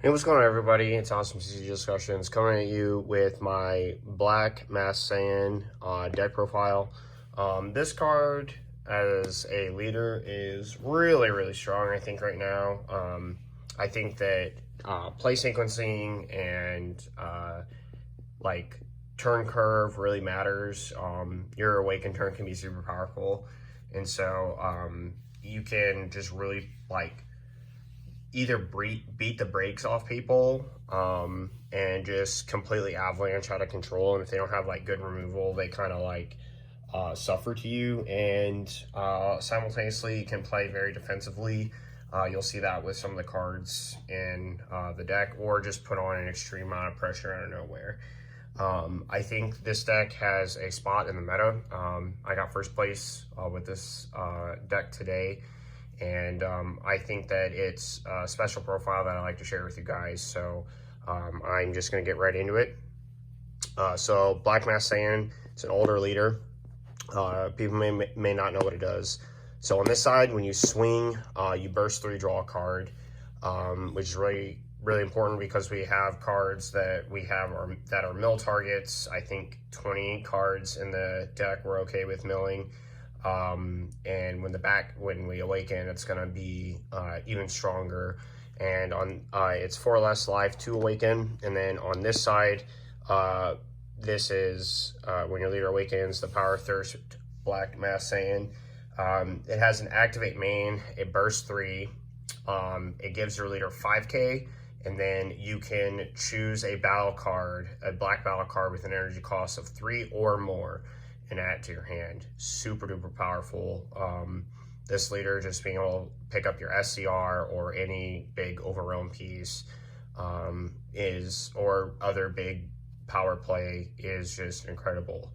Hey, what's going on, everybody? It's Awesome CCG Discussions coming at you with my Black Mass Saiyan deck profile. This card as a leader is really strong, I think, right now. I think that play sequencing and like turn curve really matters. Your awakened turn can be super powerful, and so you can just really either beat the brakes off people and just completely avalanche out of control. And if they don't have good removal, they kind of suffer to you, and simultaneously you can play very defensively. You'll see that with some of the cards in the deck, or just put on an extreme amount of pressure out of nowhere. I think this deck has a spot in the meta. I got first place with this deck today, and I think that it's a special profile that I like to share with you guys. So I'm just going to get right into it. So Black Mass Saiyan, it's an older leader. People may not know what it does. So on this side, when you swing, you burst 3, draw a card, which is really important because we have cards that that are mill targets. I think 28 cards in the deck we're okay with milling. And when we awaken, it's going to be even stronger. And on it's 4 less life to awaken. And then on this side, this is when your leader awakens, the Power Thirst Black Mass Saiyan. It has an activate main, it bursts 3, it gives your leader 5k, and then you can choose a battle card, a black battle card with an energy cost of 3 or more, and add it to your hand. Super duper powerful. This leader just being able to pick up your SCR or any big overwhelm piece or other big power play is just incredible.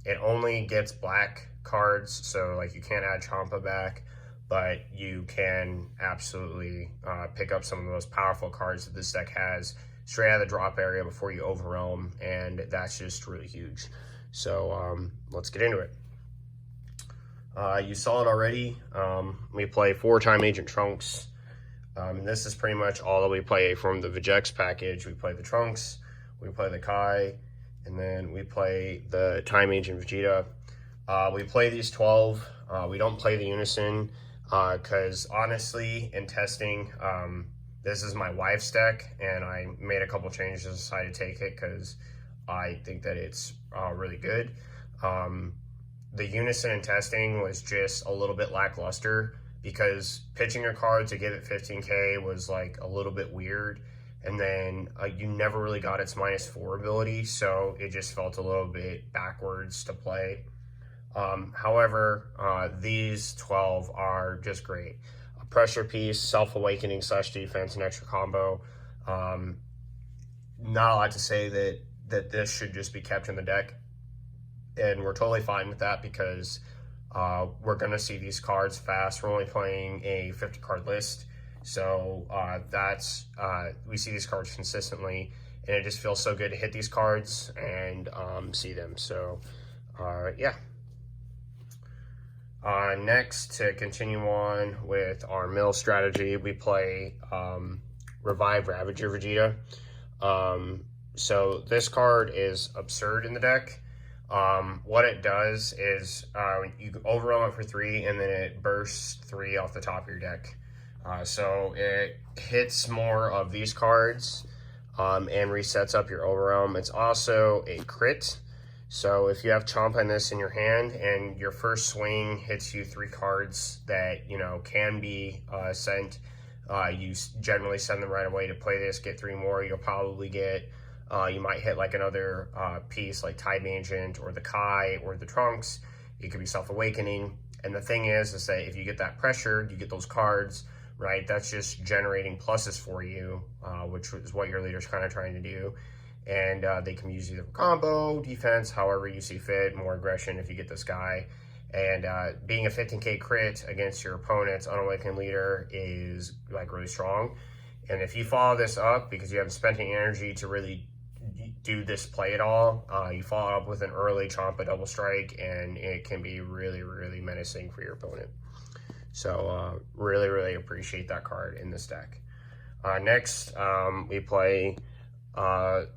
It only gets black cards, so you can't add Champa back, but you can absolutely pick up some of the most powerful cards that this deck has straight out of the drop area before you overwhelm, and that's just really huge. So let's get into it. You saw it already. We play 4-time Agent Trunks. This is pretty much all that we play from the Vegeta package. We play the Trunks, we play the Kai, and then we play the Time Agent Vegeta. We play these 12. We don't play the Unison because honestly, in testing, this is my wife's deck, and I made a couple changes and decided to take it because I think that it's really good. The Unison in testing was just a little bit lackluster because pitching your card to give it 15k was a little bit weird, and then you never really got its -4 ability, so it just felt a little bit backwards to play. However, these 12 are just great. A pressure piece, self-awakening / defense, and extra combo. Not a lot to say that this should just be kept in the deck, and we're totally fine with that because we're going to see these cards fast. We're only playing a 50 card list, so we see these cards consistently, and it just feels so good to hit these cards and see them. So yeah. Next, to continue on with our mill strategy, we play Ravager Vegeta. So this card is absurd in the deck. What it does is you overwhelm it for 3, and then it bursts 3 off the top of your deck. So it hits more of these cards and resets up your overwhelm. It's also a crit. So if you have Champa in this in your hand and your first swing hits you 3 cards that can be sent, you generally send them right away to play this, get 3 more. You'll probably get you might hit another piece like Time Agent or the Kai or the Trunks. It could be self-awakening. And the thing is that if you get that pressure, you get those cards, right? That's just generating pluses for you, which is what your leader's kind of trying to do. And they can use either combo, defense, however you see fit, more aggression if you get this guy. And being a 15k crit against your opponent's unawakened leader is really strong. And if you follow this up, because you haven't spent any energy to really do this play at all, you follow up with an early Champa double strike, and it can be really menacing for your opponent. So really appreciate that card in this deck. Next, we play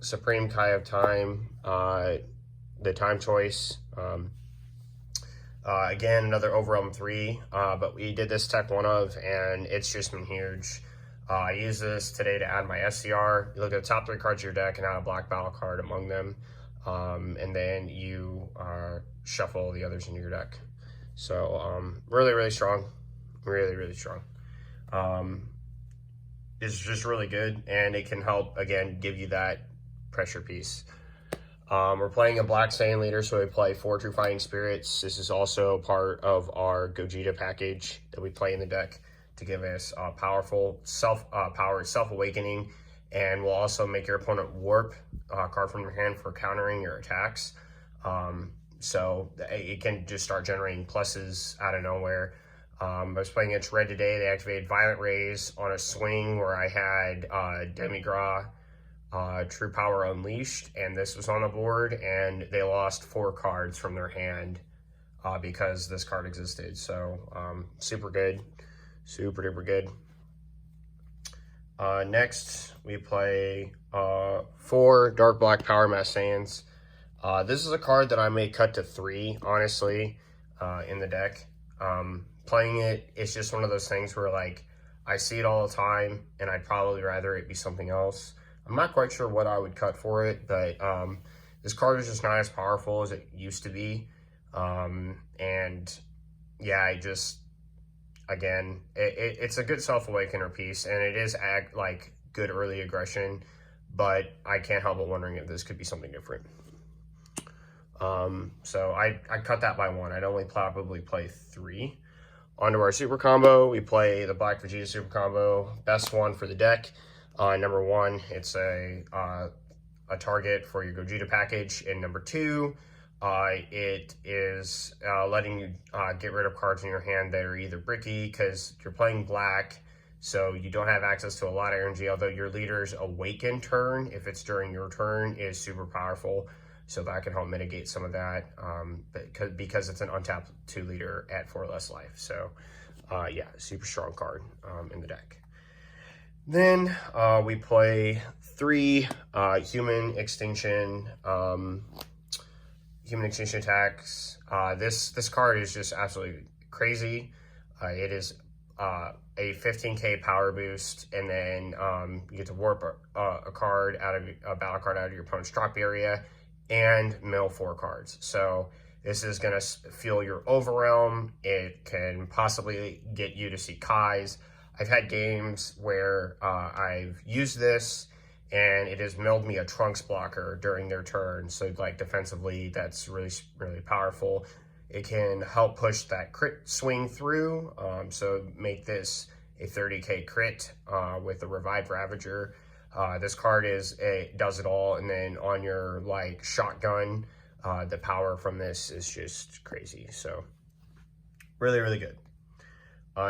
Supreme Kai of Time, the Time Choice. Again, another Overwhelm 3, but we did this Tech 1 of, and it's just been huge. I used this today to add my SCR. You look at the top 3 cards of your deck and add a black battle card among them, and then you shuffle the others into your deck. So really, really strong. Really, really strong. It's just really good, and it can help, again, give you that pressure piece. We're playing a Black Saiyan leader, so we play 4 True Fighting Spirits. This is also part of our Vegeta package that we play in the deck to give us powerful power self-awakening, and will also make your opponent warp a card from your hand for countering your attacks. So it can just start generating pluses out of nowhere. I was playing against Red today. They activated Violent Rays on a swing where I had Demigra, True Power Unleashed, and this was on the board, and they lost 4 cards from their hand because this card existed. So super good, super duper good. Next, we play 4 Dark Black Power Mass Saiyans. This is a card that I may cut to 3, honestly, in the deck. Playing it, it's just one of those things where, like, I see it all the time, and I'd probably rather it be something else. I'm not quite sure what I would cut for it, but this card is just not as powerful as it used to be. And yeah, again, it's a good self-awakener piece, and it is like good early aggression, but I can't help but wondering if this could be something different. So I cut that by 1. I'd only probably play 3. Onto our super combo, we play the Black Vegeta super combo, best one for the deck. Number 1, it's a target for your Vegeta package, and number 2, it is letting you get rid of cards in your hand that are either bricky because you're playing black, so you don't have access to a lot of energy, although your leader's awaken turn, if it's during your turn, is super powerful. So that can help mitigate some of that because it's an untapped 2 leader at 4 less life. So yeah, super strong card in the deck. Then we play 3 human extinction attacks. This card is just absolutely crazy. It is a 15k power boost, and then you get to warp a card out of a battle card out of your opponent's drop area, and mill 4 cards. So this is going to fuel your Overrealm. It can possibly get you to see Kais. I've had games where I've used this, and it has milled me a Trunks blocker during their turn. So, like, defensively, that's really, really powerful. It can help push that crit swing through, so make this a 30k crit with the Revived Ravager. This card does it all, and then on your, like, shotgun, the power from this is just crazy. So really, really good.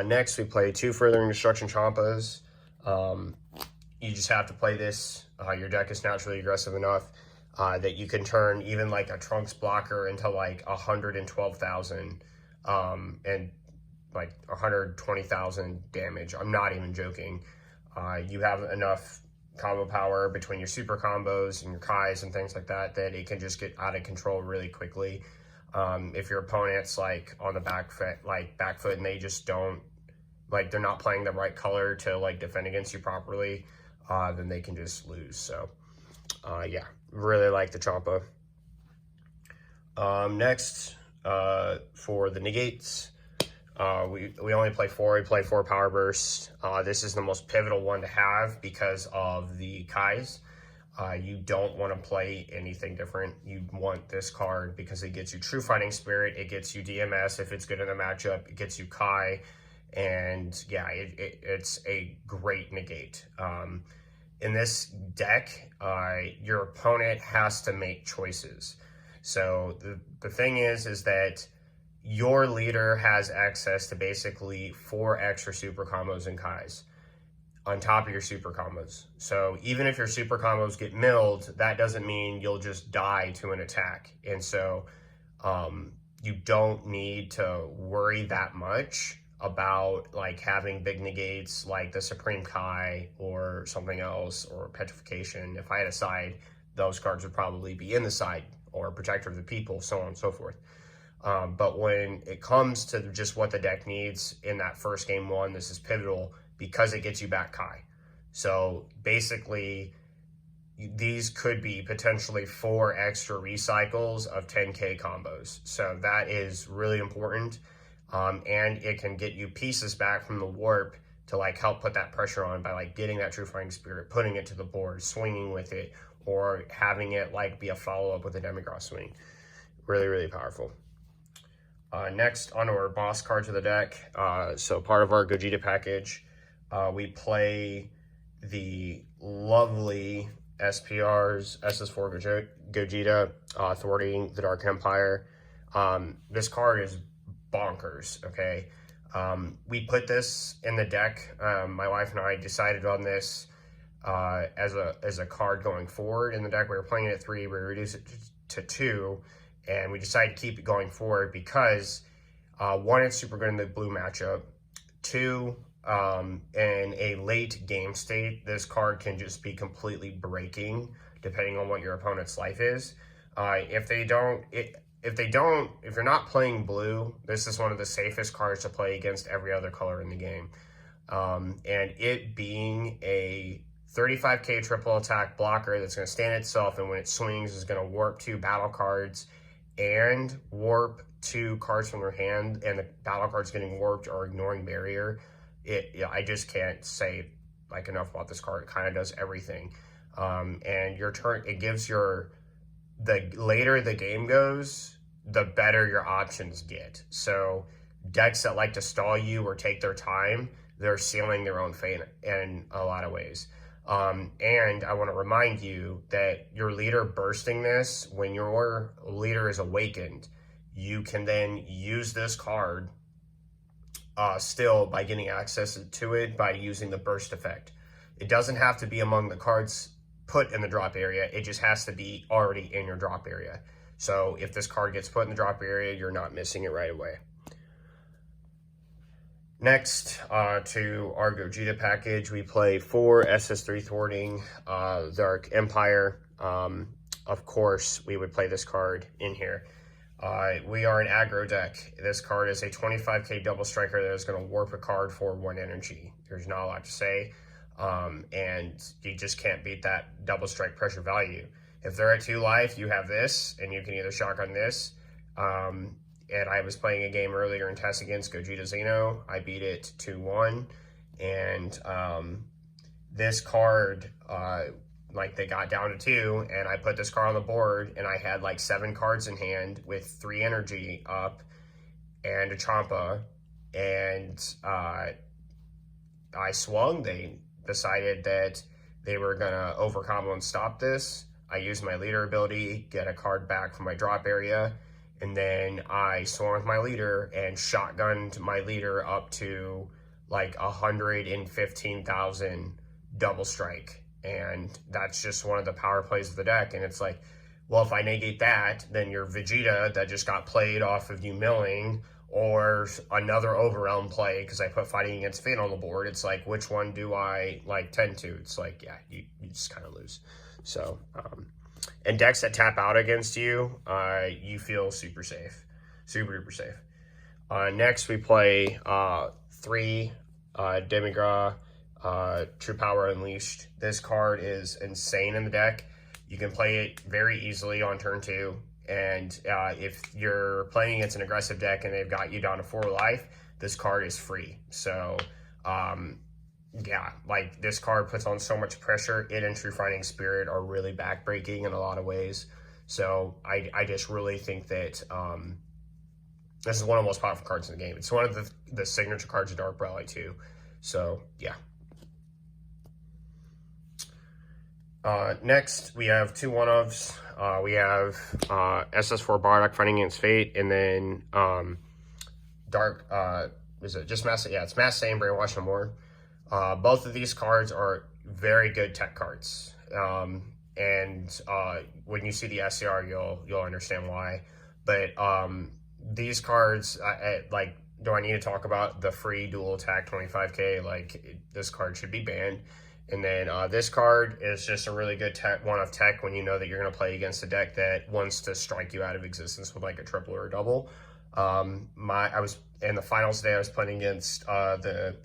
Next, we play 2 Furthering Destruction Champas. You just have to play this. Your deck is naturally aggressive enough that you can turn even like a Trunks blocker into like 112,000 and like 120,000 damage. I'm not even joking. You have enough combo power between your super combos and your Kais and things like that it can just get out of control really quickly. If your opponent's like on the back foot and they just don't, like, they're not playing the right color to like defend against you properly, then they can just lose. So yeah, really like the Champa. Next, for the negates, we only play 4. We play 4 Powerburst. This is the most pivotal one to have because of the Kais. You don't want to play anything different. You want this card because it gets you True Fighting Spirit, it gets you DMS if it's good in the matchup, it gets you Kai, and yeah, it's a great negate. In this deck, your opponent has to make choices. So the thing is that your leader has access to basically 4 extra super combos and Kais on top of your super combos. So even if your super combos get milled, that doesn't mean you'll just die to an attack. And so you don't need to worry that much about like having big negates like the Supreme Kai or something else, or Petrification. If I had a side, those cards would probably be in the side, or Protector of the People, so on and so forth. But when it comes to just what the deck needs in that first game one, this is pivotal because it gets you back Kai. So basically, these could be potentially 4 extra recycles of 10k combos. So that is really important. And it can get you pieces back from the warp to like help put that pressure on by like getting that True Fighting Spirit, putting it to the board, swinging with it, or having it like be a follow-up with a Demigra swing. Really, really powerful. Next, onto our boss cards of the deck. So part of our Gogeta package, we play the lovely SPRs, SS4 Gogeta, thwarting the Dark Empire. This card is bonkers, okay? We put this in the deck. My wife and I decided on this as a card going forward in the deck. We were playing it at 3, we reduced it to 2, and we decided to keep it going forward because 1, it's super good in the blue matchup. 2, in a late game state, this card can just be completely breaking depending on what your opponent's life is. If you're not playing blue, this is one of the safest cards to play against every other color in the game. And it being a 35k triple attack blocker that's going to stand itself, and when it swings is going to warp 2 battle cards and warp 2 cards from their hand, and the battle cards getting warped or ignoring barrier. I just can't say like enough about this card. It kind of does everything. And your turn, it gives the later the game goes, the better your options get. So decks that like to stall you or take their time, they're sealing their own fate in a lot of ways. And I want to remind you that your leader bursting this, when your leader is awakened, you can then use this card still by getting access to it by using the burst effect. It doesn't have to be among the cards put in the drop area. It just has to be already in your drop area. So if this card gets put in the drop area, you're not missing it right away. Next, to our Gogeta package, we play 4 SS3 Thwarting, Dark Empire. Of course, we would play this card in here. We are an aggro deck. This card is a 25k double striker that is going to warp a card for 1 energy. There's not a lot to say, and you just can't beat that double strike pressure value. If they're at 2 life, you have this, and you can either shotgun this. And I was playing a game earlier in test against Gogeta Xeno. I beat it 2-1, and this card, like they got down to 2, and I put this card on the board, and I had like 7 cards in hand with 3 energy up and a Champa, and I swung. They decided that they were gonna overcombo and stop this. I used my leader ability, get a card back from my drop area, and then I swung with my leader and shotgunned my leader up to like 115,000 double strike. And that's just one of the power plays of the deck. And it's like, well, if I negate that, then your Vegeta that just got played off of you milling, or another Overwhelm play because I put Fighting Against Fate on the board. It's like, which one do I like tend to? It's like, yeah, you just kind of lose. So, and decks that tap out against you, you feel super safe, super duper safe. Next, we play 3 Demigra, True Power Unleashed. This card is insane in the deck. You can play it very easily on turn 2, and if you're playing against an aggressive deck and they've got you down to 4 life, this card is free. So, yeah, like this card puts on so much pressure. It and True Fighting Spirit are really backbreaking in a lot of ways. So I just really think that this is one of the most powerful cards in the game. It's one of the signature cards of Dark Rally too. So yeah. Next, we have 2 one-ofs. We have SS4 Bardock Fighting Against Fate, and then Dark, is it just Mass? Yeah, it's Mass Saiyan Brainwash No More. Both of these cards are very good tech cards, and when you see the SCR, you'll understand why. But these cards, like do I need to talk about the free dual attack 25k? This card should be banned. And then this card is just a really good one of tech when you know that you're going to play against a deck that wants to strike you out of existence with like a triple or a double. I was in the finals today. I was playing against the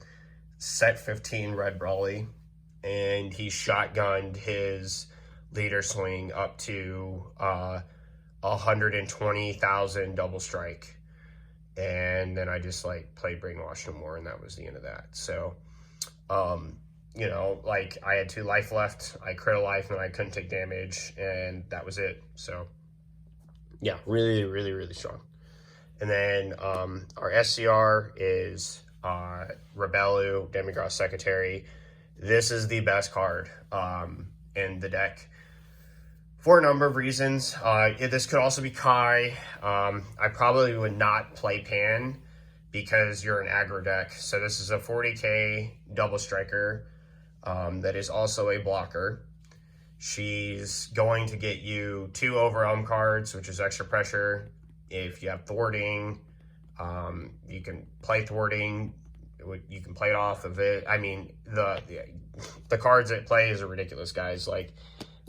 set 15 Red Brawly, and he shotgunned his leader swing up to 120,000 double strike. And then I just like played Brainwash No More, and that was the end of that. So, you know, like I had 2 life left. I crit a life and I couldn't take damage, and that was it. So, yeah, really, really, really strong. And then our SCR is Rebellu, Demigra Secretary. This is the best card in the deck for a number of reasons. This could also be Kai. I probably would not play Pan because you're an aggro deck. So this is a 40k double striker that is also a blocker. She's going to get you 2 overwhelm cards, which is extra pressure. If you have thwarting, you can play thwarting. You can play it off of it. I mean, the cards it plays are ridiculous, guys. Like,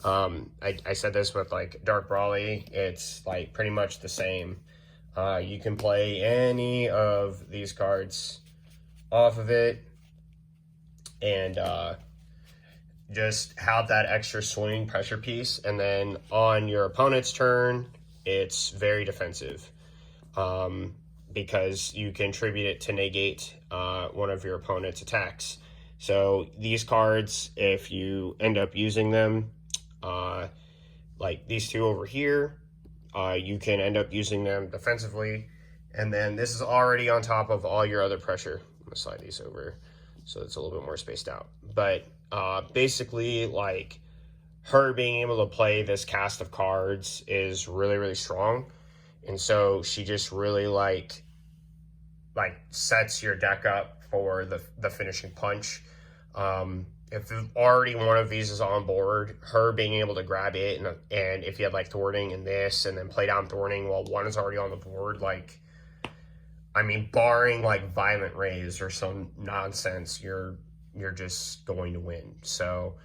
I said this with like Dark Brawly. It's like pretty much the same. You can play any of these cards off of it, and just have that extra swing pressure piece. And then on your opponent's turn, it's very defensive because you contribute it to negate one of your opponent's attacks. So these cards, if you end up using them, like these 2 over here, you can end up using them defensively. And then this is already on top of all your other pressure. I'm gonna slide these over so it's a little bit more spaced out. But basically, like, her being able to play this cast of cards is really, really strong. And so she just really like sets your deck up for the finishing punch. If already one of these is on board, her being able to grab it, and if you had like thwarting and this, and then play down thwarting while one is already on the board, like, I mean, barring like violent raise or some nonsense, you're just going to win. So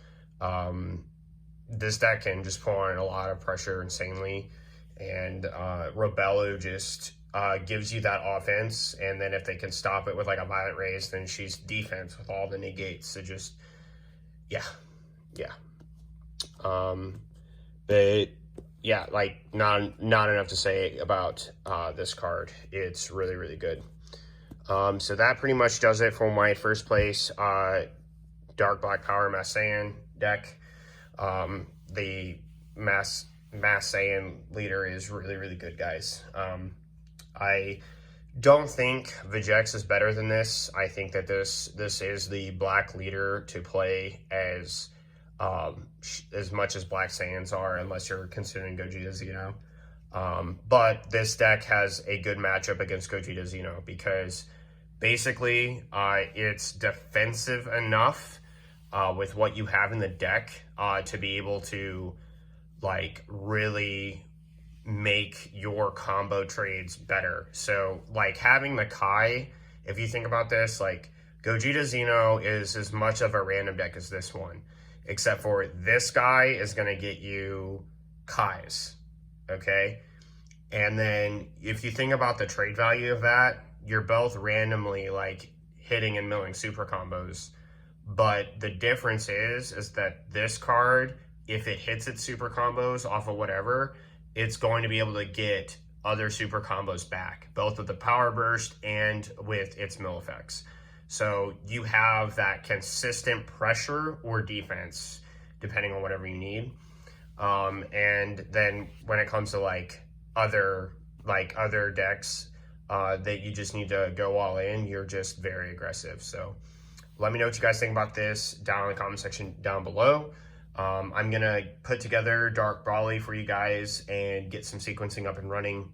this deck can just pull on a lot of pressure insanely, and Rebellu just gives you that offense, and then if they can stop it with like a violent raise, then she's defense with all the negates. So just yeah. But yeah, like not enough to say about this card. It's really, really good. So that pretty much does it for my first place Dark Black Power Mass Saiyan deck. The Mass Saiyan leader is really, really good, guys. I don't think Vegeta is better than this. I think that this is the black leader to play as much as Black Saiyans are, unless you're considering Gogeta Xeno. But this deck has a good matchup against Gogeta Xeno because basically it's defensive enough with what you have in the deck to be able to like really make your combo trades better. So like having the Kai, if you think about this, like Gogeta Xeno is as much of a random deck as this one, except for this guy is going to get you Kais, okay? And then if you think about the trade value of that, you're both randomly like hitting and milling super combos. But the difference is that this card, if it hits its super combos off of whatever, it's going to be able to get other super combos back, both with the Powerburst and with its mill effects. So you have that consistent pressure or defense, depending on whatever you need. And then when it comes to like other decks that you just need to go all in, you're just very aggressive. So let me know what you guys think about this down in the comment section down below. I'm going to put together Dark Brawly for you guys and get some sequencing up and running.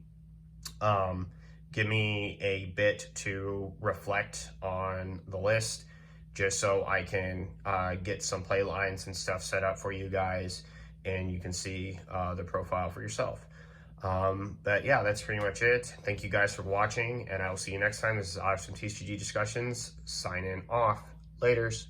Give me a bit to reflect on the list just so I can get some play lines and stuff set up for you guys and you can see the profile for yourself. But yeah, that's pretty much it. Thank you guys for watching, and I will see you next time. This is Awesome TCG Discussions, signing off. Laters.